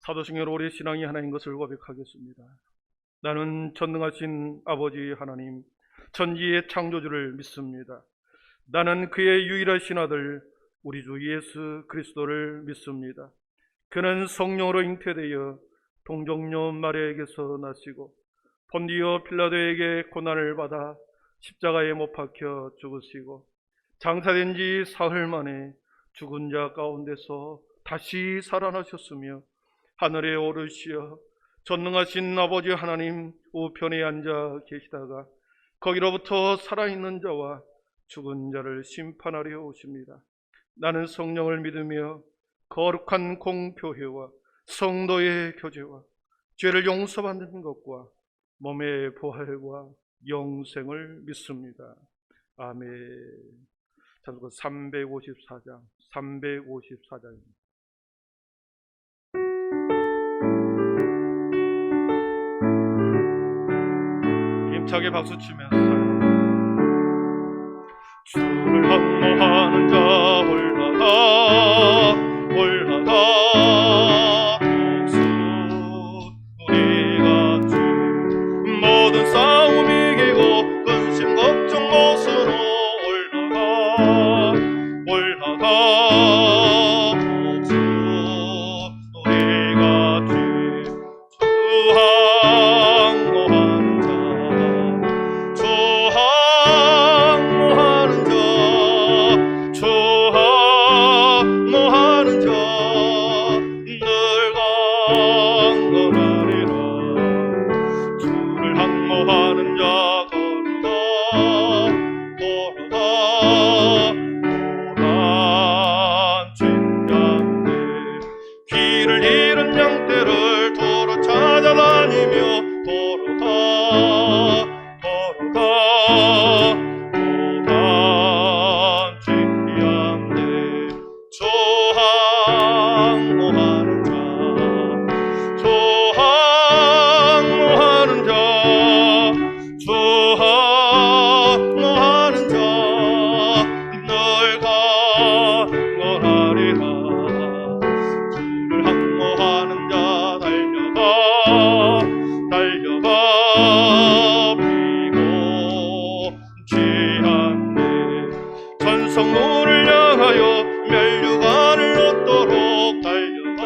사도신경으로 우리 신앙이 하나인 것을 고백하겠습니다. 나는 전능하신 아버지 하나님, 천지의 창조주를 믿습니다. 나는 그의 유일하신 아들 우리 주 예수 그리스도를 믿습니다. 그는 성령으로 잉태되어 동정녀 마리아에게서 나시고 본디오 빌라도에게 고난을 받아 십자가에 못 박혀 죽으시고 장사된 지 사흘 만에 죽은 자 가운데서 다시 살아나셨으며 하늘에 오르시어 전능하신 아버지 하나님 우편에 앉아 계시다가 거기로부터 살아있는 자와 죽은 자를 심판하려 오십니다. 나는 성령을 믿으며 거룩한 공교회와 성도의 교제와 죄를 용서받는 것과 몸의 부활과 영생을 믿습니다. 아멘. 자, 354장입니다. 힘차게 박수 치면서 주를 환호하는 자 올라가 복수 우리가 주 모든 싸움 이기고 근심 걱정 못으로 올라가 복수 우리가 주 길을 잃은 양떼를 도로 찾아다니며 도단지 양떼 조항모하는 자 널 강건하리라. 항모하는 자 달려가 피곤치 않네. 전성문을 향하여 멸류관을 얻도록 달려가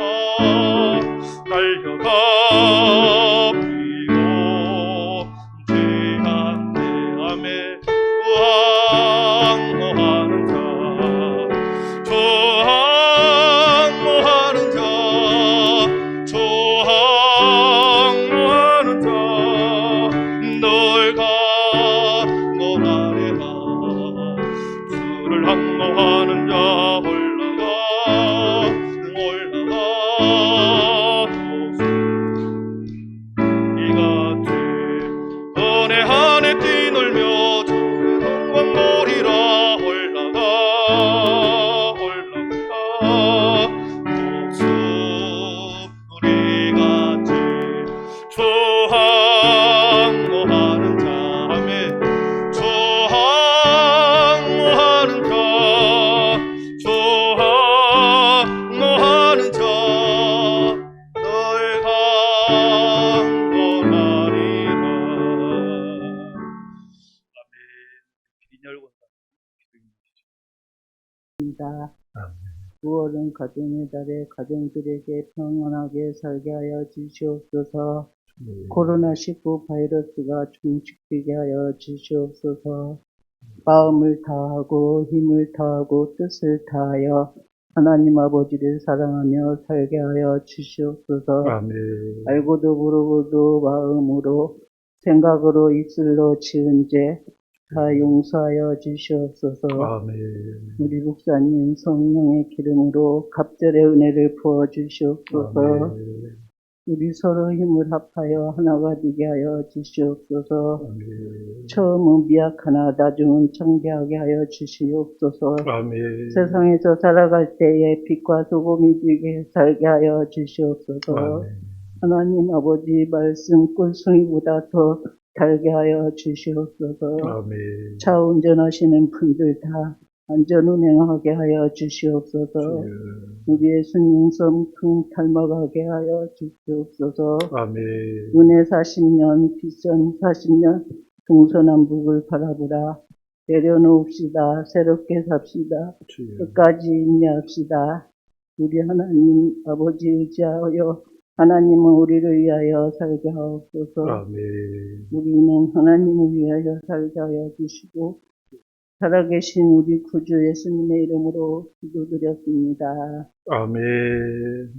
피곤치 않네. 아멘. 항모하는 자 항모하는 자 올라가 이같이 은혜 안에 뛰놀며 주의 영광 보리라. 올라가 복수 우리같이 항모하는 자 아멘. 입니다. 9월은 가정의 달에 가정들에게 평안하게 살게 하여 주시옵소서. 코로나19 바이러스가 종식되게 하여 주시옵소서. 마음을 다하고 힘을 다하고 뜻을 다하여 하나님 아버지를 사랑하며 살게 하여 주시옵소서. 아멘. 알고도 모르고도 마음으로 생각으로 입술로 지은 죄 다 용서하여 주시옵소서. 아멘. 우리 목사님 성령의 기름으로 갑절의 은혜를 부어 주시옵소서. 아멘. 우리 서로 힘을 합하여 하나가 되게 하여 주시옵소서. 아멘. 처음은 미약하나 나중은 창대하게 하여 주시옵소서. 아멘. 세상에서 살아갈 때에 빛과 소금이 되게 살게 하여 주시옵소서. 아멘. 하나님 아버지 말씀 꿀송이보다 더 달게 하여 주시옵소서. 아멘. 차 운전하시는 분들 다 안전 운행하게 하여 주시옵소서. 주여. 우리 예수님 성 큰 탈막하게 하여 주시옵소서. 아멘. 은혜 40년, 빚전 40년, 동서남북을 바라보라. 내려놓읍시다. 새롭게 삽시다. 주여. 끝까지 인내합시다. 우리 하나님 아버지 의지하여 하나님은 우리를 위하여 살게 하옵소서. 아멘. 우리는 하나님을 위하여 살게 하여 주시고 살아계신 우리 구주 예수님의 이름으로 기도드렸습니다. 아멘.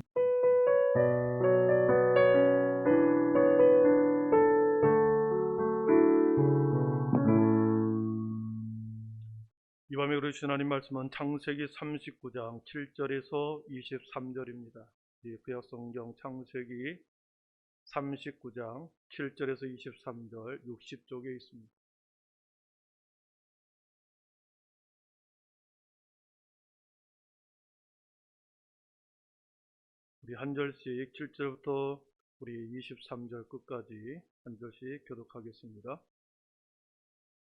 이 밤에 그러신 하나님 말씀은 창세기 39장 7절에서 23절입니다. 구약성경 창세기 39장 7절에서 23절 60쪽에 있습니다. 우리 한 절씩 7절부터 우리 23절 끝까지 한 절씩 교독하겠습니다.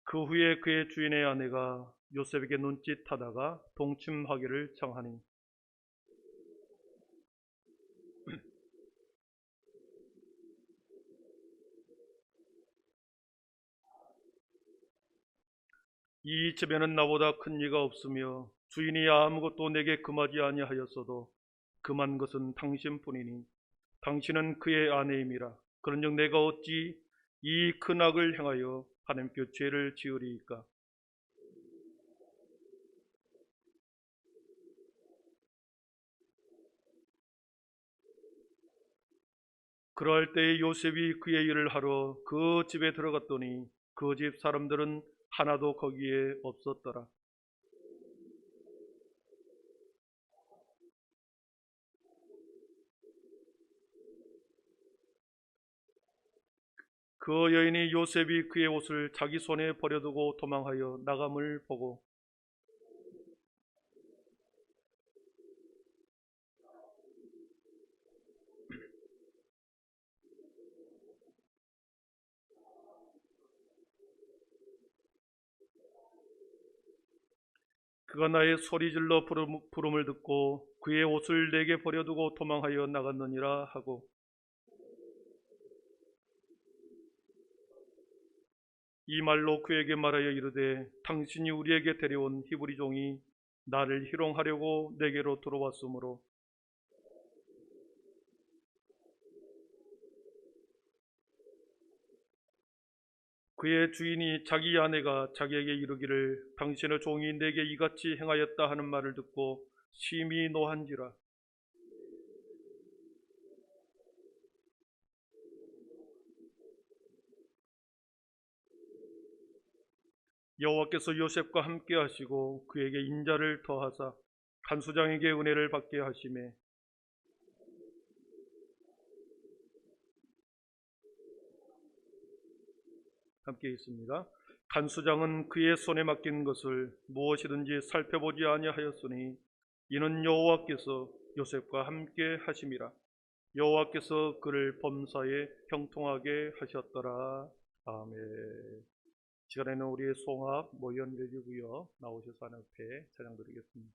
그 후에 그의 주인의 아내가 요셉에게 눈짓하다가 동침하기를 청하니 이 집에는 나보다 큰 이가 없으며 주인이 아무것도 내게 금하지 아니하였어도 금한 것은 당신뿐이니 당신은 그의 아내임이라. 그런즉 내가 어찌 이 큰 악을 행하여 하나님께 죄를 지으리이까. 그럴 때 요셉이 그의 일을 하러 그 집에 들어갔더니 그 집 사람들은 하나도 거기에 없었더라. 그 여인이 요셉이 그의 옷을 자기 손에 버려두고 도망하여 나감을 보고 그가 나의 소리질러 부름을 듣고 그의 옷을 내게 버려두고 도망하여 나갔느니라 하고 이 말로 그에게 말하여 이르되 당신이 우리에게 데려온 히브리 종이 나를 희롱하려고 내게로 들어왔으므로 그의 주인이 자기 아내가 자기에게 이르기를 당신의 종이 내게 이같이 행하였다 하는 말을 듣고 심히 노한지라. 여호와께서 요셉과 함께 하시고 그에게 인자를 더하사 간수장에게 은혜를 받게 하시매 함께 있습니다. 간수장은 그의 손에 맡긴 것을 무엇이든지 살펴보지 아니하였으니 이는 여호와께서 요셉과 함께 하심이라. 여호와께서 그를 범사에 형통하게 하셨더라. 아멘. 시간에는 우리의 송합 모연되고요 나오셔서 하나님 앞에 찬양드리겠습니다.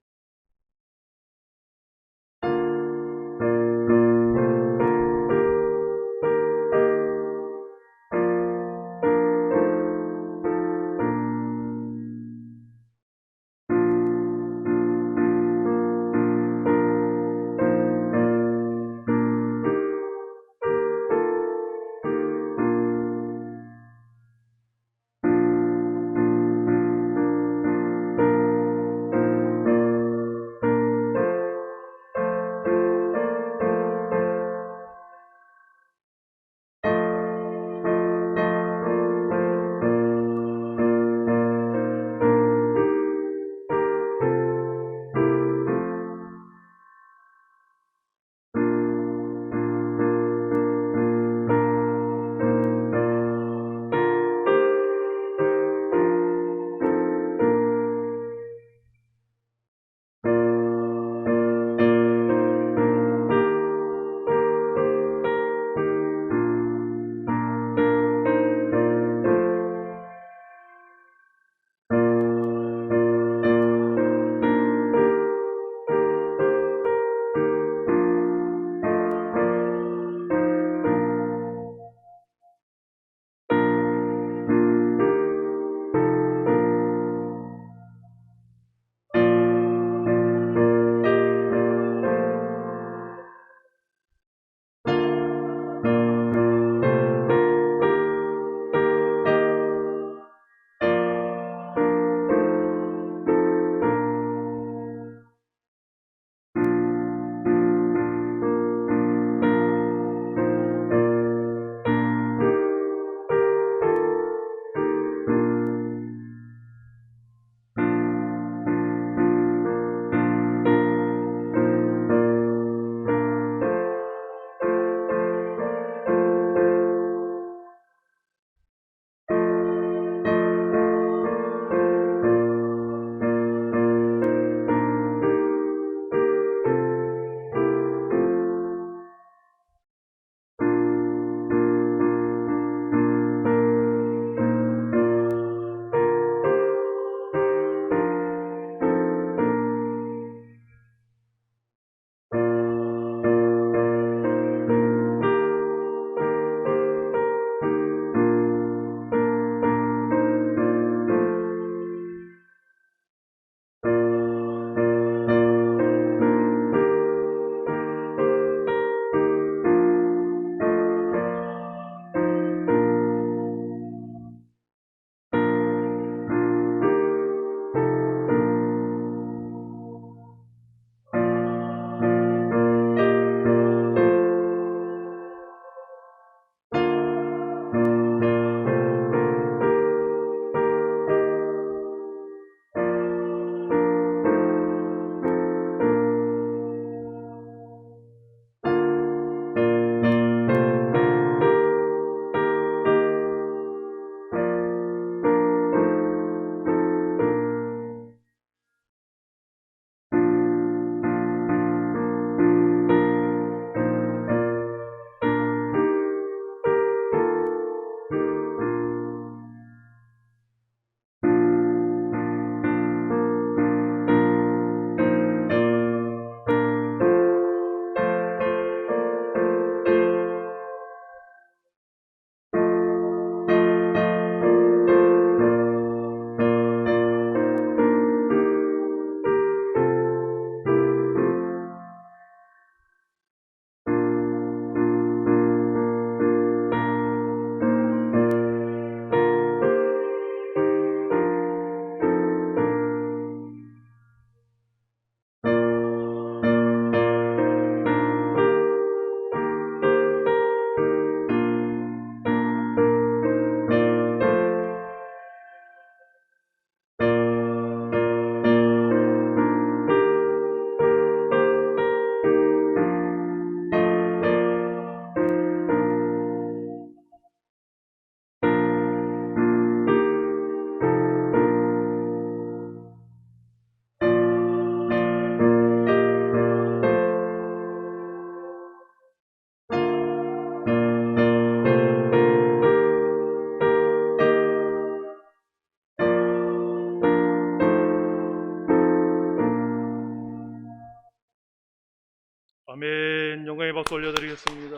영광의 박수 올려드리겠습니다.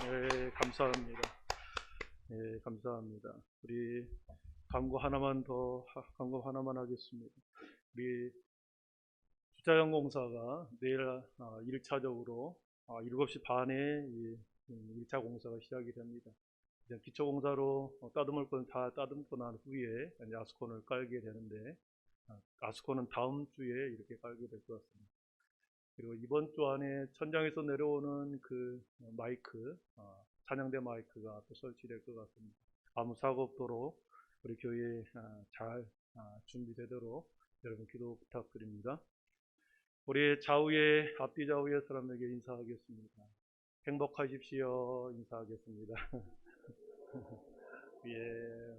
네, 감사합니다. 네, 감사합니다. 우리 광고 하나만 하겠습니다. 우리 주차장공사가 내일 1차적으로 7시 반에 1차 공사가 시작이 됩니다. 이제 기초공사로 따듬을 건 다 따듬고 난 후에 이제 아스콘을 깔게 되는데, 아스콘은 다음 주에 이렇게 깔게 될 것 같습니다. 그리고 이번 주 안에 천장에서 내려오는 그 마이크, 찬양대 마이크가 또 설치될 것 같습니다. 아무 사고 없도록 우리 교회 잘 준비되도록 여러분 기도 부탁드립니다. 우리 좌우에, 앞뒤 좌우의 사람에게 인사하겠습니다. 행복하십시오. 인사하겠습니다. 예.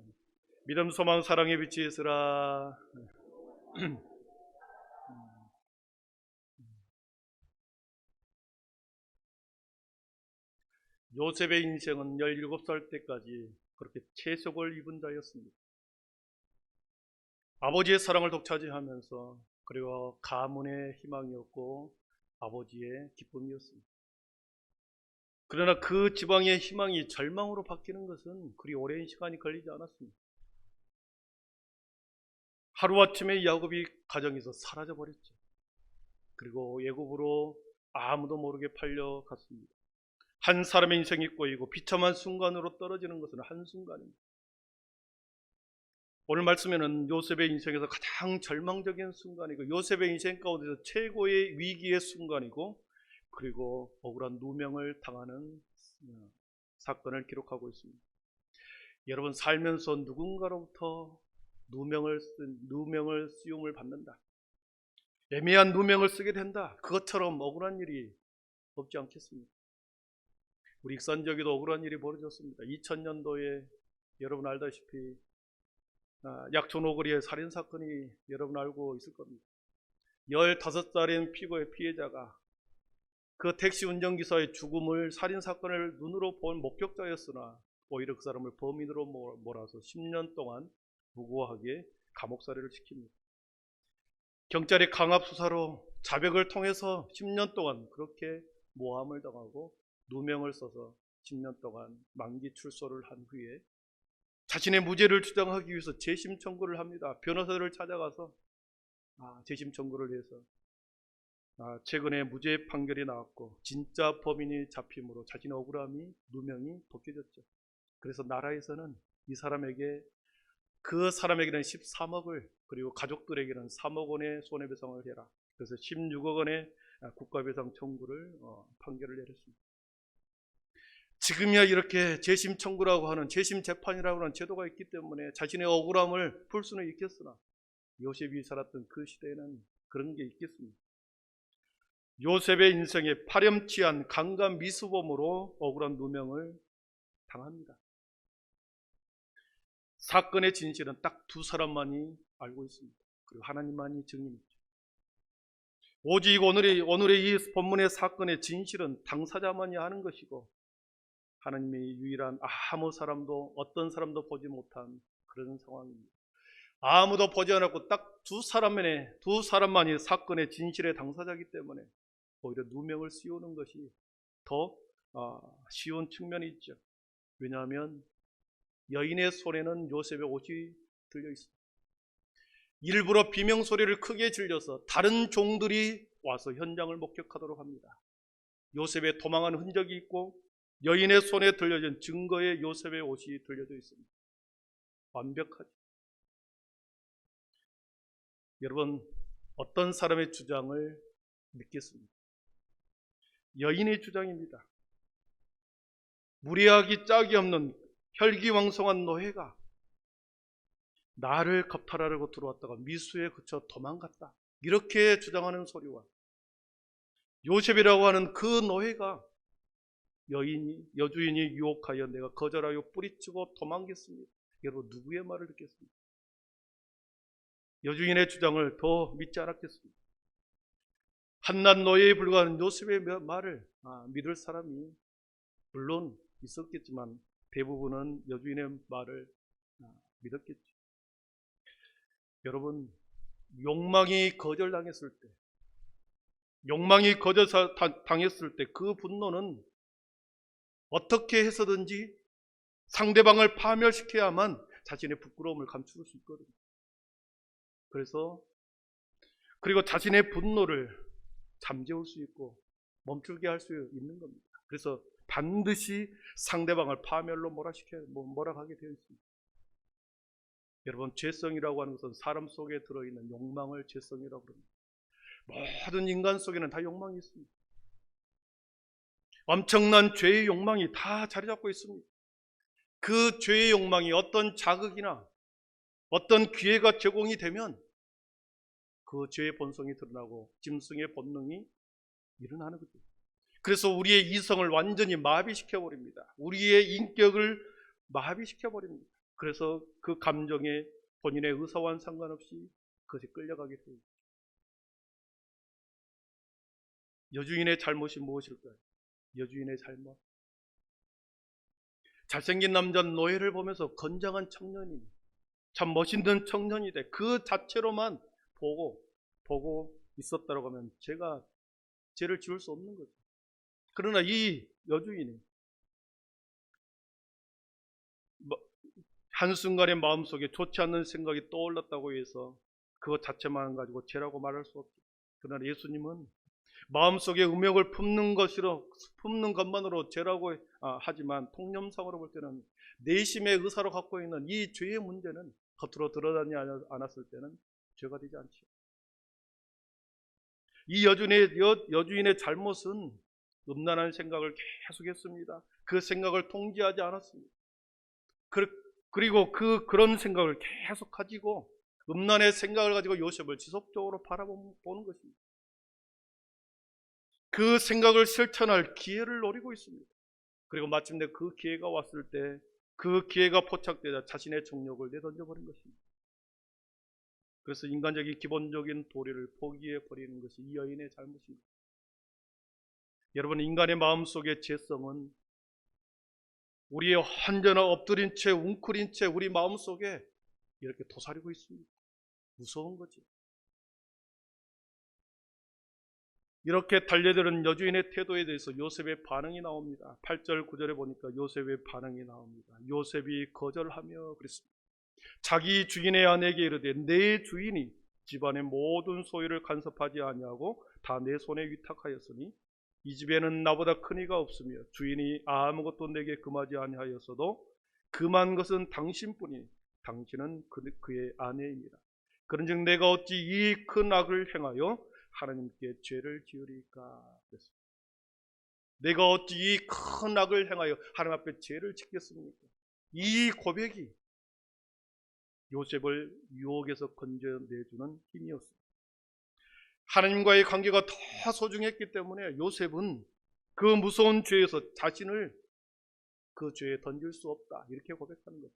믿음, 소망, 사랑의 빛이 있으라. 요셉의 인생은 17살 때까지 그렇게 채속을 입은 자였습니다. 아버지의 사랑을 독차지하면서, 그리고 가문의 희망이었고 아버지의 기쁨이었습니다. 그러나 그 지방의 희망이 절망으로 바뀌는 것은 그리 오랜 시간이 걸리지 않았습니다. 하루아침에 야곱이 가정에서 사라져버렸죠. 그리고 애굽으로 아무도 모르게 팔려갔습니다. 한 사람의 인생이 꼬이고 비참한 순간으로 떨어지는 것은 한순간입니다. 오늘 말씀에는 요셉의 인생에서 가장 절망적인 순간이고, 요셉의 인생 가운데서 최고의 위기의 순간이고, 그리고 억울한 누명을 당하는 사건을 기록하고 있습니다. 여러분, 살면서 누군가로부터 누명을 쓰임을 받는다, 애매한 누명을 쓰게 된다, 그것처럼 억울한 일이 없지 않겠습니까? 우리 익산지역에도 억울한 일이 벌어졌습니다. 2000년도에 여러분 알다시피 약촌 오거리의 살인사건이 여러분 알고 있을 겁니다. 15살인 피해자가 그 택시 운전기사의 죽음을, 살인사건을 눈으로 본 목격자였으나 오히려 그 사람을 범인으로 몰아서 10년 동안 무고하게 감옥살이를 시킵니다. 경찰이 강압수사로 자백을 통해서 10년 동안 그렇게 모함을 당하고 누명을 써서 10년 동안 만기 출소를 한 후에 자신의 무죄를 주장하기 위해서 재심 청구를 합니다. 변호사를 찾아가서 재심 청구를 해서 최근에 무죄 판결이 나왔고 진짜 범인이 잡힘으로 자신의 억울함이, 누명이 벗겨졌죠. 그래서 나라에서는 이 사람에게, 그 사람에게는 13억을, 그리고 가족들에게는 3억 원의 손해배상을 해라. 그래서 16억 원의 국가배상 청구를 판결을 내렸습니다. 지금이야 이렇게 재심 청구라고 하는, 재심 재판이라고 하는 제도가 있기 때문에 자신의 억울함을 풀 수는 있겠으나, 요셉이 살았던 그 시대에는 그런 게 있겠습니다. 요셉의 인생에 파렴치한 강간 미수범으로 억울한 누명을 당합니다. 사건의 진실은 딱 두 사람만이 알고 있습니다. 그리고 하나님만이 증인이죠. 오직 오늘의 이 본문의 사건의 진실은 당사자만이 아는 것이고, 하나님의 유일한 아무 사람도, 어떤 사람도 보지 못한 그런 상황입니다. 아무도 보지 않았고 딱 두 사람만이 사건의 진실의 당사자이기 때문에 오히려 누명을 씌우는 것이 더 쉬운 측면이 있죠. 왜냐하면 여인의 손에는 요셉의 옷이 들려 있습니다. 일부러 비명소리를 크게 질려서 다른 종들이 와서 현장을 목격하도록 합니다. 요셉의 도망한 흔적이 있고 여인의 손에 들려진 증거에 요셉의 옷이 들려져 있습니다. 완벽하죠. 여러분, 어떤 사람의 주장을 믿겠습니까? 여인의 주장입니다. 무리하기 짝이 없는 혈기왕성한 노예가 나를 겁탈하려고 들어왔다가 미수에 그쳐 도망갔다, 이렇게 주장하는 소리와, 요셉이라고 하는 그 노예가 여주인이 유혹하여 내가 거절하여 뿌리치고 도망겠습니다. 여러분, 누구의 말을 듣겠습니까? 여주인의 주장을 더 믿지 않았겠습니다. 한낱 노예에 불과한 요셉의 말을 믿을 사람이 물론 있었겠지만 대부분은 여주인의 말을 믿었겠죠. 여러분, 욕망이 거절당했을 때, 욕망이 거절당했을 때 그 분노는 어떻게 해서든지 상대방을 파멸시켜야만 자신의 부끄러움을 감출 수 있거든요. 그리고 자신의 분노를 잠재울 수 있고 멈추게 할 수 있는 겁니다. 그래서 반드시 상대방을 파멸로 몰아가게 되어 있습니다. 여러분, 죄성이라고 하는 것은 사람 속에 들어있는 욕망을 죄성이라고 합니다. 모든 인간 속에는 다 욕망이 있습니다. 엄청난 죄의 욕망이 다 자리 잡고 있습니다. 그 죄의 욕망이 어떤 자극이나 어떤 기회가 제공이 되면 그 죄의 본성이 드러나고 짐승의 본능이 일어나는 거죠. 그래서 우리의 이성을 완전히 마비시켜버립니다. 우리의 인격을 마비시켜버립니다. 그래서 그 감정에 본인의 의사와는 상관없이 그것이 끌려가게 됩니다. 여주인의 잘못이 무엇일까요? 여주인의 잘못. 잘생긴 남자 노예를 보면서 건장한 청년이, 참 멋있는 청년이 돼. 그 자체로만 보고 있었다고 하면 제가 죄를 지을 수 없는 거죠. 그러나 이 여주인이 한순간에 마음속에 좋지 않는 생각이 떠올랐다고 해서 그것 자체만 가지고 죄라고 말할 수 없죠. 그러나 예수님은 마음속에 음욕을 품는 것만으로 죄라고 하지만 통념상으로 볼 때는 내심의 의사로 갖고 있는 이 죄의 문제는 겉으로 드러나지 않았을 때는 죄가 되지 않죠. 이 여주인의 잘못은 음란한 생각을 계속했습니다. 그 생각을 통제하지 않았습니다. 그리고 그런 생각을 계속 가지고 음란의 생각을 가지고 요셉을 지속적으로 바라보는 것입니다. 그 생각을 실천할 기회를 노리고 있습니다. 그리고 마침내 그 기회가 왔을 때 그 기회가 포착되자 자신의 정욕을 내던져버린 것입니다. 그래서 인간적인 기본적인 도리를 포기해버리는 것이 이 여인의 잘못입니다. 여러분, 인간의 마음속의 죄성은 우리의 환전한 엎드린 채 웅크린 채 우리 마음속에 이렇게 도사리고 있습니다. 무서운 거죠. 이렇게 달려드는 여주인의 태도에 대해서 요셉의 반응이 나옵니다. 8절 9절에 보니까 요셉의 반응이 나옵니다. 요셉이 거절하며 그랬습니다. 자기 주인의 아내에게 이르되 내 주인이 집안의 모든 소유를 간섭하지 아니하고 다 내 손에 위탁하였으니 이 집에는 나보다 큰 이가 없으며 주인이 아무것도 내게 금하지 아니하였어도 금한 것은 당신뿐이니 당신은 그의 아내입니다. 그런즉 내가 어찌 이 큰 악을 행하여 하나님께 죄를 지으리까 그랬습니다. 내가 어찌 이 큰 악을 행하여 하나님 앞에 죄를 짓겠습니까? 이 고백이 요셉을 유혹에서 건져내주는 힘이었습니다. 하나님과의 관계가 더 소중했기 때문에 요셉은 그 무서운 죄에서 자신을 그 죄에 던질 수 없다 이렇게 고백하는 거죠.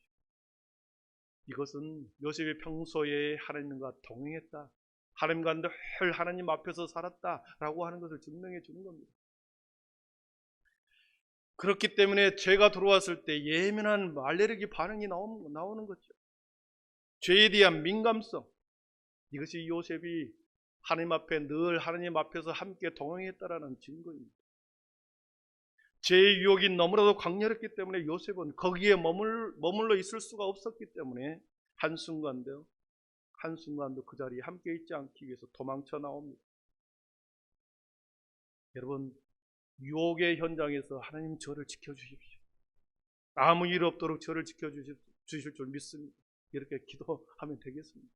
이것은 요셉이 평소에 하나님과 동행했다, 하나님과 늘 하나님 앞에서 살았다라고 하는 것을 증명해 주는 겁니다. 그렇기 때문에 죄가 들어왔을 때 예민한 알레르기 반응이 나오는 거죠. 죄에 대한 민감성, 이것이 요셉이 하나님 앞에 늘 하나님 앞에서 함께 동행했다라는 증거입니다. 죄의 유혹이 너무나도 강렬했기 때문에 요셉은 거기에 머물러 있을 수가 없었기 때문에 한순간도 그 자리에 함께 있지 않기 위해서 도망쳐 나옵니다. 여러분, 유혹의 현장에서 하나님 저를 지켜주십시오. 아무 일 없도록 저를 지켜주실 줄 믿습니다. 이렇게 기도하면 되겠습니다.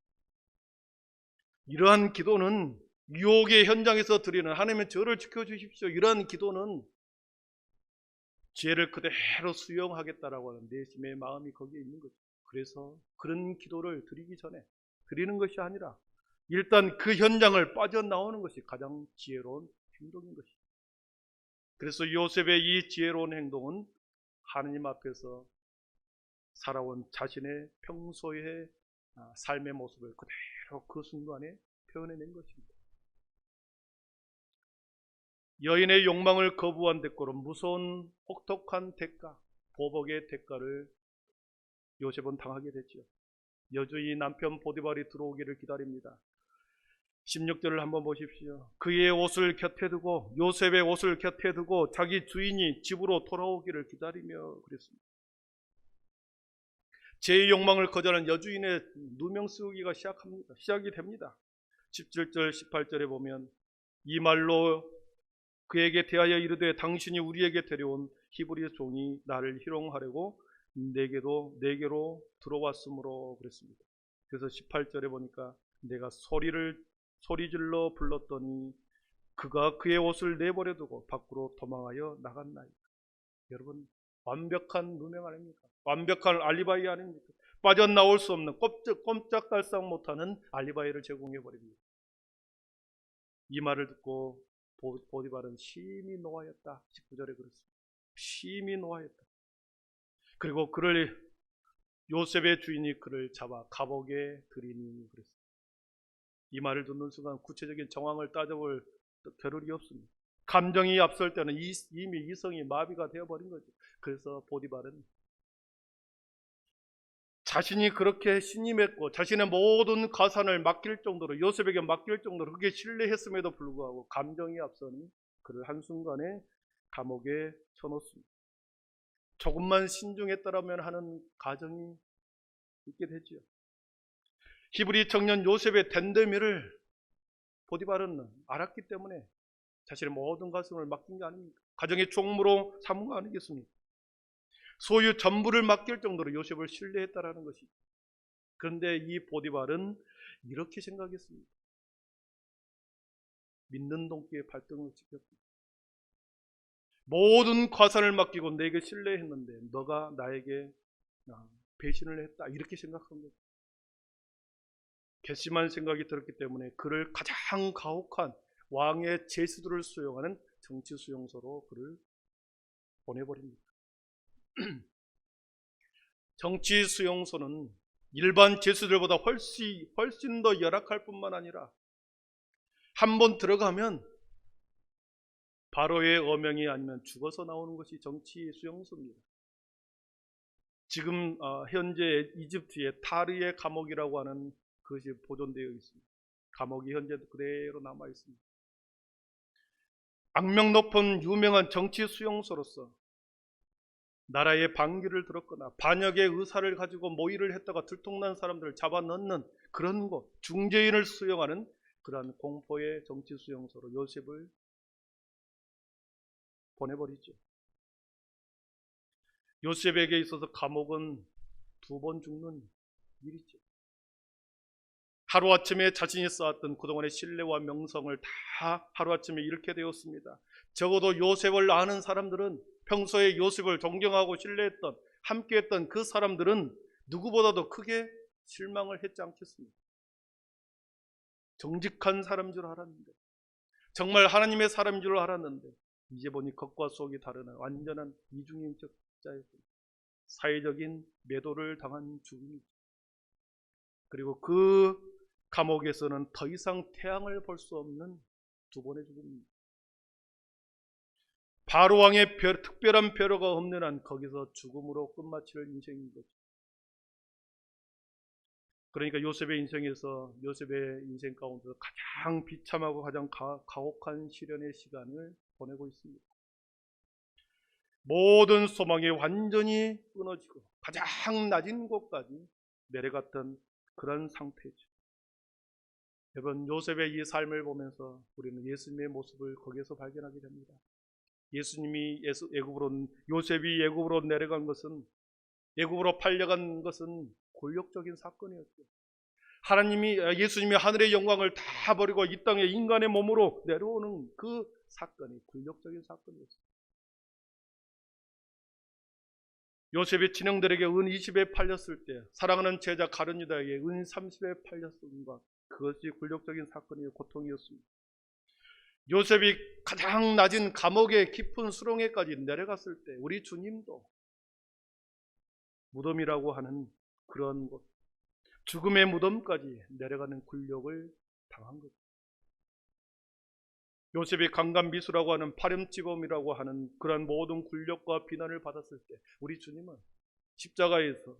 이러한 기도는 유혹의 현장에서 드리는 하나님의 저를 지켜주십시오. 이러한 기도는 죄를 그대로 수용하겠다라고 하는 내심의 마음이 거기에 있는 거죠. 그래서 그런 기도를 드리기 전에 드리는 것이 아니라 일단 그 현장을 빠져나오는 것이 가장 지혜로운 행동인 것입니다. 그래서 요셉의 이 지혜로운 행동은 하나님 앞에서 살아온 자신의 평소의 삶의 모습을 그대로 그 순간에 표현해낸 것입니다. 여인의 욕망을 거부한 대가로 무서운 혹독한 대가, 보복의 대가를 요셉은 당하게 됐죠. 여주인 남편 보디발이 들어오기를 기다립니다. 16절을 한번 보십시오. 그의 옷을 곁에 두고 요셉의 옷을 곁에 두고 자기 주인이 집으로 돌아오기를 기다리며 그랬습니다. 제 욕망을 거절한 여주인의 누명 쓰기가 시작이 됩니다. 17절 18절에 보면 이 말로 그에게 대하여 이르되 당신이 우리에게 데려온 히브리 종이 나를 희롱하려고 내게로 들어왔으므로 그랬습니다. 그래서 18절에 보니까 내가 소리질러 불렀더니 그가 그의 옷을 내버려 두고 밖으로 도망하여 나갔나이다. 여러분, 완벽한 누명 아닙니까? 완벽한 알리바이 아닙니까? 빠져나올 수 없는 꼼짝달싹 못하는 알리바이를 제공해 버립니다. 이 말을 듣고 보디발은 심히 노하였다. 19절에 그렇습니다. 심히 노하였다. 그리고 요셉의 주인이 그를 잡아 감옥에 들이니 그랬습니다. 이 말을 듣는 순간 구체적인 정황을 따져볼 겨를이 없습니다. 감정이 앞설 때는 이미 이성이 마비가 되어버린 거죠. 그래서 보디발은 자신이 그렇게 신임했고 자신의 모든 가산을 맡길 정도로 요셉에게 맡길 정도로 그게 신뢰했음에도 불구하고 감정이 앞서니 그를 한순간에 감옥에 쳐놓습니다. 조금만 신중했더라면 하는 가정이 있게 되죠. 히브리 청년 요셉의 댄데미를 보디발은 알았기 때문에 자신의 모든 가슴을 맡긴 게 아닙니까? 가정의 총무로 삼은 거 아니겠습니까? 소유 전부를 맡길 정도로 요셉을 신뢰했다라는 것이죠. 그런데 이 보디발은 이렇게 생각했습니다. 믿는 동기의 발등을 지켰습니다. 모든 과산을 맡기고 내게 신뢰했는데 너가 나에게 배신을 했다 이렇게 생각한 거죠. 괘씸한 생각이 들었기 때문에 그를 가장 가혹한 왕의 제수들을 수용하는 정치 수용소로 그를 보내버립니다. 정치 수용소는 일반 제수들보다 훨씬 더 열악할 뿐만 아니라 한번 들어가면 바로의 어명이 아니면 죽어서 나오는 것이 정치 수용소입니다. 지금 현재 이집트의 타르의 감옥이라고 하는 그것이 보존되어 있습니다. 감옥이 현재도 그대로 남아 있습니다. 악명 높은 유명한 정치 수용소로서 나라의 반기를 들었거나 반역의 의사를 가지고 모의를 했다가 들통난 사람들을 잡아넣는 그런 곳, 중재인을 수용하는 그러한 공포의 정치 수용소로 요셉을 보내버리죠. 요셉에게 있어서 감옥은 2번 죽는 일이죠. 하루아침에 자신이 쌓았던 그동안의 신뢰와 명성을 다 하루아침에 잃게 되었습니다. 적어도 요셉을 아는 사람들은 평소에 요셉을 존경하고 신뢰했던 함께했던 그 사람들은 누구보다도 크게 실망을 했지 않겠습니까? 정직한 사람인 줄 알았는데 정말 하나님의 사람인 줄 알았는데 이제 보니 겉과 속이 다르는 완전한 이중인격 자였습니다. 사회적인 매도를 당한 죽음이죠. 그리고 그 감옥에서는 더 이상 태양을 볼 수 없는 2번의 죽음입니다. 바로왕의 특별한 배려가 없는 한 거기서 죽음으로 끝마칠 인생인 거죠. 그러니까 요셉의 인생 가운데서 가장 비참하고 가장 가혹한 시련의 시간을 보내고 있습니다. 모든 소망이 완전히 끊어지고 가장 낮은 곳까지 내려갔던 그런 상태죠. 여러분, 요셉의 이 삶을 보면서 우리는 예수님의 모습을 거기에서 발견하게 됩니다. 요셉이 애굽으로 내려간 것은, 애굽으로 팔려간 것은 굴욕적인 사건이었죠. 예수님이 하늘의 영광을 다 버리고 이 땅에 인간의 몸으로 내려오는 그 사건이 굴욕적인 사건이었어요. 요셉이 친형들에게 은 20에 팔렸을 때 사랑하는 제자 가룟유다에게 은 30에 팔렸던 것, 그것이 굴욕적인 사건이요 고통이었습니다. 요셉이 가장 낮은 감옥의 깊은 수렁에까지 내려갔을 때 우리 주님도 무덤이라고 하는 그런 곳, 죽음의 무덤까지 내려가는 굴욕을 당한 것. 요셉이 강간미수라고 하는 파렴치범이라고 하는 그런 모든 굴욕과 비난을 받았을 때 우리 주님은 십자가에서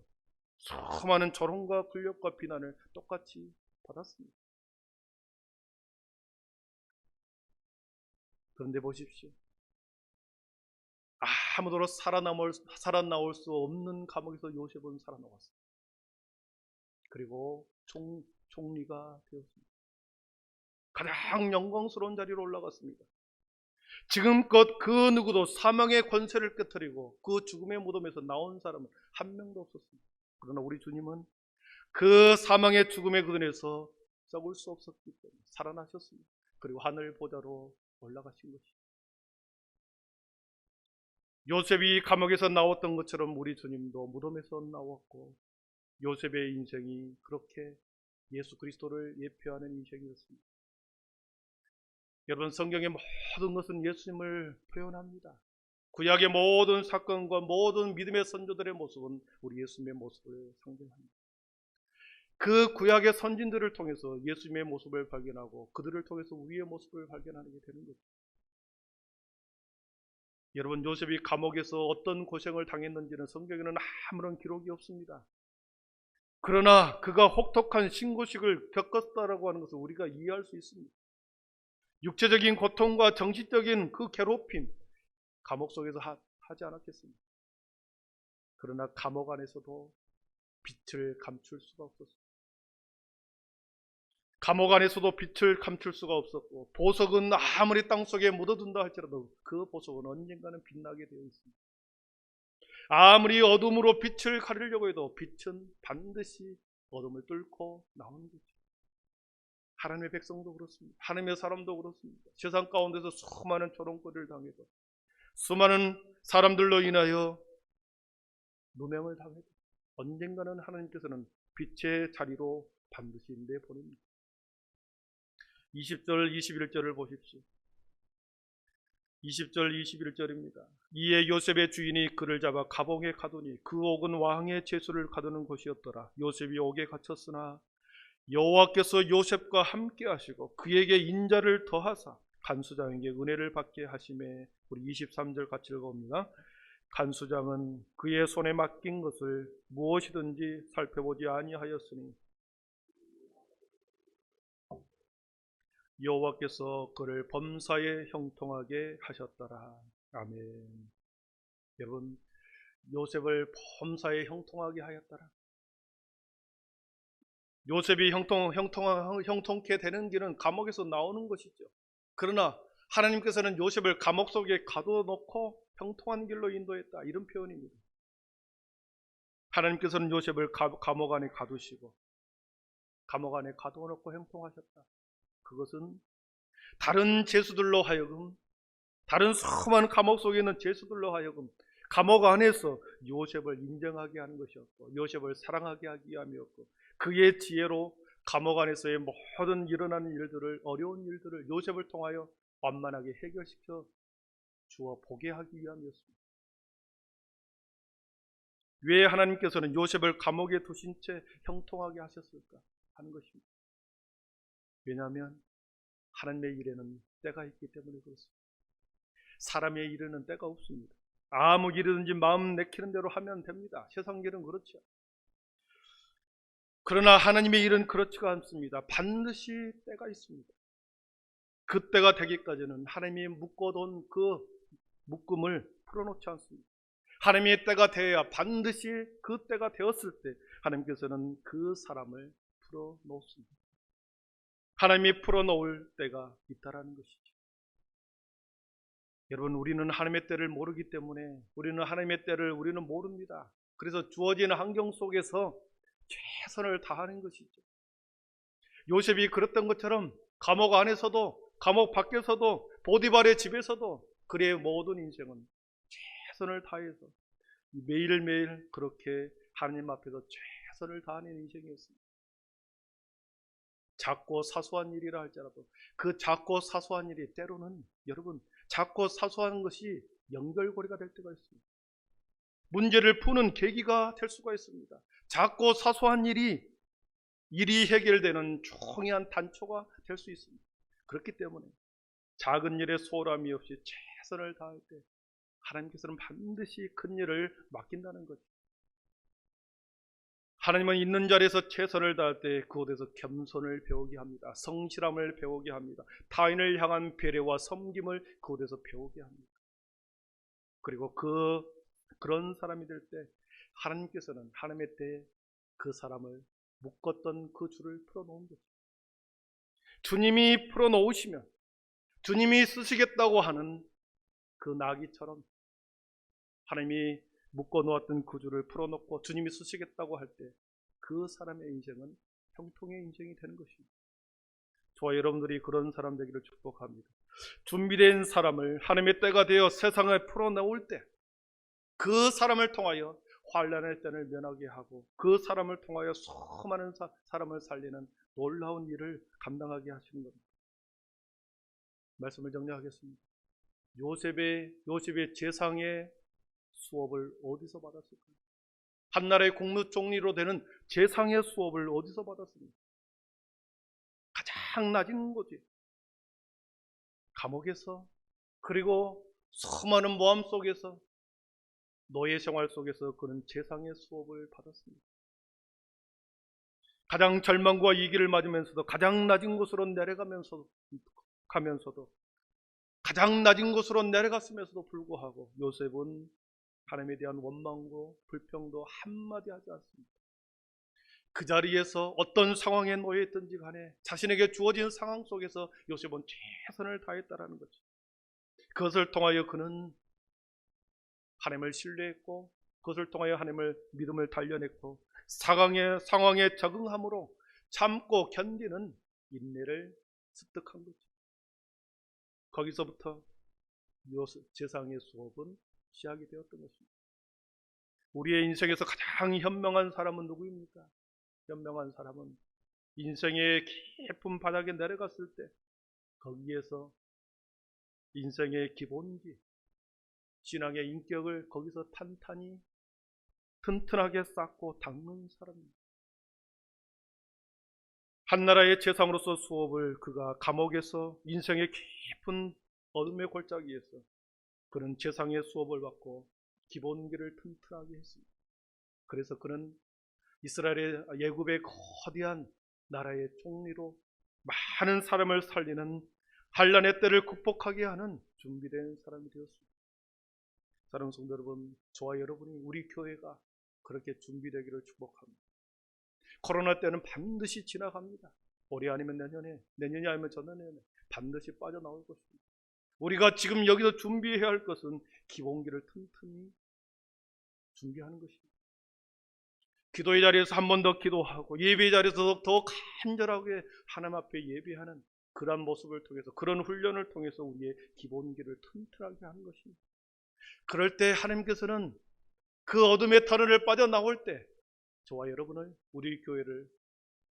수많은 조롱과 굴욕과 비난을 똑같이 받았습니다. 그런데 보십시오. 아무도 살아나올 수 없는 감옥에서 요셉은 살아나왔어요. 그리고 총리가 되었습니다. 가장 영광스러운 자리로 올라갔습니다. 지금껏 그 누구도 사망의 권세를 깨뜨리고 그 죽음의 무덤에서 나온 사람은 한 명도 없었습니다. 그러나 우리 주님은 그 사망의 죽음의 그늘에서 썩을 수 없었기 때문에 살아나셨습니다. 그리고 하늘 보좌로 올라가신 것입니다. 요셉이 감옥에서 나왔던 것처럼 우리 주님도 무덤에서 나왔고, 요셉의 인생이 그렇게 예수 그리스도를 예표하는 인생이었습니다. 여러분, 성경의 모든 것은 예수님을 표현합니다. 구약의 모든 사건과 모든 믿음의 선조들의 모습은 우리 예수님의 모습을 상징합니다. 그 구약의 선진들을 통해서 예수님의 모습을 발견하고 그들을 통해서 우리의 모습을 발견하게 되는 거죠. 여러분, 요셉이 감옥에서 어떤 고생을 당했는지는 성경에는 아무런 기록이 없습니다. 그러나 그가 혹독한 신고식을 겪었다라고 하는 것을 우리가 이해할 수 있습니다. 육체적인 고통과 정신적인 그 괴롭힘, 감옥 속에서 하지 않았겠습니다. 그러나 감옥 안에서도 빛을 감출 수가 없었습니다. 감옥 안에서도 빛을 감출 수가 없었고, 보석은 아무리 땅속에 묻어둔다 할지라도 그 보석은 언젠가는 빛나게 되어 있습니다. 아무리 어둠으로 빛을 가리려고 해도 빛은 반드시 어둠을 뚫고 나오는 거죠. 하나님의 백성도 그렇습니다. 하나님의 사람도 그렇습니다. 세상 가운데서 수많은 조롱거리를 당해도, 수많은 사람들로 인하여 누명을 당해도 언젠가는 하나님께서는 빛의 자리로 반드시 내보냅니다. 20절 21절을 보십시오. 20절 21절입니다. 이에 요셉의 주인이 그를 잡아 감옥에 가두니 그 옥은 왕의 제수를 가두는 곳이었더라. 요셉이 옥에 갇혔으나 여호와께서 요셉과 함께 하시고 그에게 인자를 더하사 간수장에게 은혜를 받게 하심에, 우리 23절 같이 읽어봅니다. 간수장은 그의 손에 맡긴 것을 무엇이든지 살펴보지 아니하였으니 여호와께서 그를 범사에 형통하게 하셨더라. 아멘. 여러분, 요셉을 범사에 형통하게 하였더라. 요셉이 형통케 되는 길은 감옥에서 나오는 것이죠. 그러나 하나님께서는 요셉을 감옥 속에 가둬놓고 형통한 길로 인도했다, 이런 표현입니다. 하나님께서는 요셉을 감옥 안에 가두시고 감옥 안에 가둬놓고 형통하셨다. 그것은 다른 제수들로 하여금, 다른 수많은 감옥 속에 있는 제수들로 하여금 감옥 안에서 요셉을 인정하게 하는 것이었고, 요셉을 사랑하게 하기 위함이었고, 그의 지혜로 감옥 안에서의 모든 일어나는 일들을, 어려운 일들을 요셉을 통하여 완만하게 해결시켜 주어 보게 하기 위함이었습니다. 왜 하나님께서는 요셉을 감옥에 두신 채 형통하게 하셨을까 하는 것입니다. 왜냐하면 하나님의 일에는 때가 있기 때문에 그렇습니다. 사람의 일에는 때가 없습니다. 아무 일이든지 마음 내키는 대로 하면 됩니다. 세상 일은 그렇죠. 그러나 하나님의 일은 그렇지가 않습니다. 반드시 때가 있습니다. 그 때가 되기까지는 하나님이 묶어둔 그 묶음을 풀어놓지 않습니다. 하나님의 때가 되어야, 반드시 그 때가 되었을 때 하나님께서는 그 사람을 풀어놓습니다. 하나님이 풀어놓을 때가 있다라는 것이죠. 여러분, 우리는 하나님의 때를 모르기 때문에, 우리는 하나님의 때를 모릅니다. 그래서 주어지는 환경 속에서 최선을 다하는 것이죠. 요셉이 그랬던 것처럼 감옥 안에서도, 감옥 밖에서도, 보디발의 집에서도 그의 모든 인생은 최선을 다해서 매일매일 그렇게 하나님 앞에서 최선을 다하는 인생이었습니다. 작고 사소한 일이라 할지라도 그 작고 사소한 일이 때로는, 여러분, 작고 사소한 것이 연결고리가 될 때가 있습니다. 문제를 푸는 계기가 될 수가 있습니다. 작고 사소한 일이 해결되는 중요한 단초가 될 수 있습니다. 그렇기 때문에 작은 일에 소홀함이 없이 최선을 다할 때 하나님께서는 반드시 큰 일을 맡긴다는 거죠. 하나님은 있는 자리에서 최선을 다할 때 그곳에서 겸손을 배우게 합니다. 성실함을 배우게 합니다. 타인을 향한 배려와 섬김을 그곳에서 배우게 합니다. 그리고 그런 사람이 될 때 하나님께서는 하나님의 때에 그 사람을 묶었던 그 줄을 풀어놓은 거죠. 주님이 풀어놓으시면 주님이 쓰시겠다고 하는 그 나귀처럼 하나님이 묶어놓았던 그 줄을 풀어놓고 주님이 쓰시겠다고 할 때 그 사람의 인생은 형통의 인생이 되는 것입니다. 저와 여러분들이 그런 사람 되기를 축복합니다. 준비된 사람을 하나님의 때가 되어 세상에 풀어놓을 때 그 사람을 통하여 환난의 때를 면하게 하고 그 사람을 통하여 수많은 사람을 살리는 놀라운 일을 감당하게 하시는 겁니다. 말씀을 정리하겠습니다. 요셉의 재상의 수업을 어디서 받았을까요? 한나라의 국무총리로 되는 재상의 수업을 어디서 받았습니까? 가장 낮은 곳이 감옥에서, 그리고 수많은 모함 속에서, 노예 생활 속에서 그는 재상의 수업을 받았습니다. 가장 절망과 위기를 맞으면서도 가장 낮은 곳으로 내려가면서도 가장 낮은 곳으로 내려갔음에도 불구하고 요셉은 하나님에 대한 원망도 불평도 한마디 하지 않습니다. 그 자리에서 어떤 상황에 놓여 있든지 간에 자신에게 주어진 상황 속에서 요셉은 최선을 다했다라는 거죠. 그것을 통하여 그는 하나님을 신뢰했고 그것을 통하여 하나님을 믿음을 단련했고 상황에 적응함으로 참고 견디는 인내를 습득한 거죠. 거기서부터 재상의 수업은 시작이 되었던 것입니다. 우리의 인생에서 가장 현명한 사람은 누구입니까? 현명한 사람은 인생의 깊은 바닥에 내려갔을 때 거기에서 인생의 기본기, 신앙의 인격을 거기서 탄탄히 튼튼하게 쌓고 닦는 사람입니다. 한나라의 재상으로서 수업을 그가 감옥에서 인생의 깊은 어둠의 골짜기에서 그는 재상의 수업을 받고 기본기를 튼튼하게 했습니다. 그래서 그는 이스라엘의 예굽의 거대한 나라의 총리로 많은 사람을 살리는 환난의 때를 극복하게 하는 준비된 사람이 되었습니다. 사랑하는 성도 여러분, 저와 여러분이 우리 교회가 그렇게 준비되기를 축복합니다. 코로나 때는 반드시 지나갑니다. 올해 아니면 내년이 아니면 전년에 반드시 빠져나올 것입니다. 우리가 지금 여기서 준비해야 할 것은 기본기를 튼튼히 준비하는 것입니다. 기도의 자리에서 한 번 더 기도하고 예배의 자리에서 더 간절하게 하나님 앞에 예배하는 그런 모습을 통해서 그런 훈련을 통해서 우리의 기본기를 튼튼하게 하는 것입니다. 그럴 때 하나님께서는 그 어둠의 터널을 빠져나올 때 저와 여러분을 우리 교회를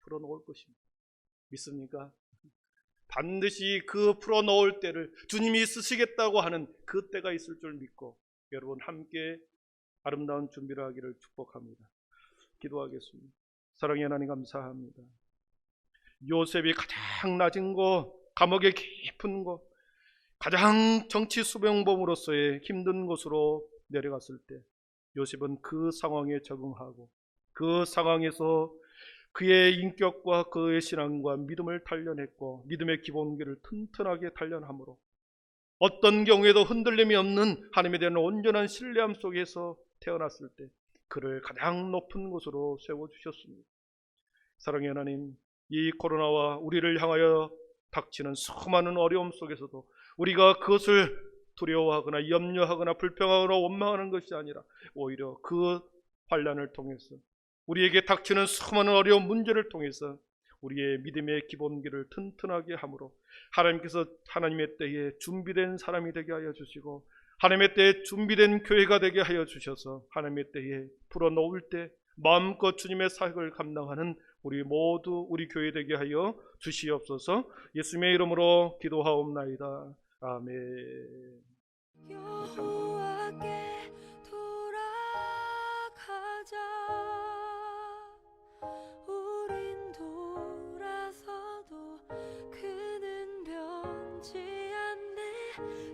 풀어놓을 것입니다. 믿습니까? 반드시 그 풀어놓을 때를 주님이 쓰시겠다고 하는 그 때가 있을 줄 믿고 여러분 함께 아름다운 준비를 하기를 축복합니다. 기도하겠습니다. 사랑의 하나님 감사합니다. 요셉이 가장 낮은 곳, 감옥의 깊은 곳, 가장 정치 수병범으로서의 힘든 곳으로 내려갔을 때 요셉은 그 상황에 적응하고 그 상황에서 그의 인격과 그의 신앙과 믿음을 단련했고 믿음의 기본기를 튼튼하게 단련함으로 어떤 경우에도 흔들림이 없는 하나님에 대한 온전한 신뢰함 속에서 태어났을 때 그를 가장 높은 곳으로 세워주셨습니다. 사랑의 하나님, 이 코로나와 우리를 향하여 닥치는 수많은 어려움 속에서도 우리가 그것을 두려워하거나 염려하거나 불평하거나 원망하는 것이 아니라 오히려 그 환난을 통해서 우리에게 닥치는 수많은 어려운 문제를 통해서 우리의 믿음의 기본기를 튼튼하게 함으로 하나님께서 하나님의 때에 준비된 사람이 되게 하여 주시고 하나님의 때에 준비된 교회가 되게 하여 주셔서 하나님의 때에 풀어놓을 때 마음껏 주님의 사역을 감당하는 우리 모두 우리 교회 되게 하여 주시옵소서. 예수님의 이름으로 기도하옵나이다. 아멘. 여호와께 돌아가자. 우린 돌아서도 그는 변치 않네.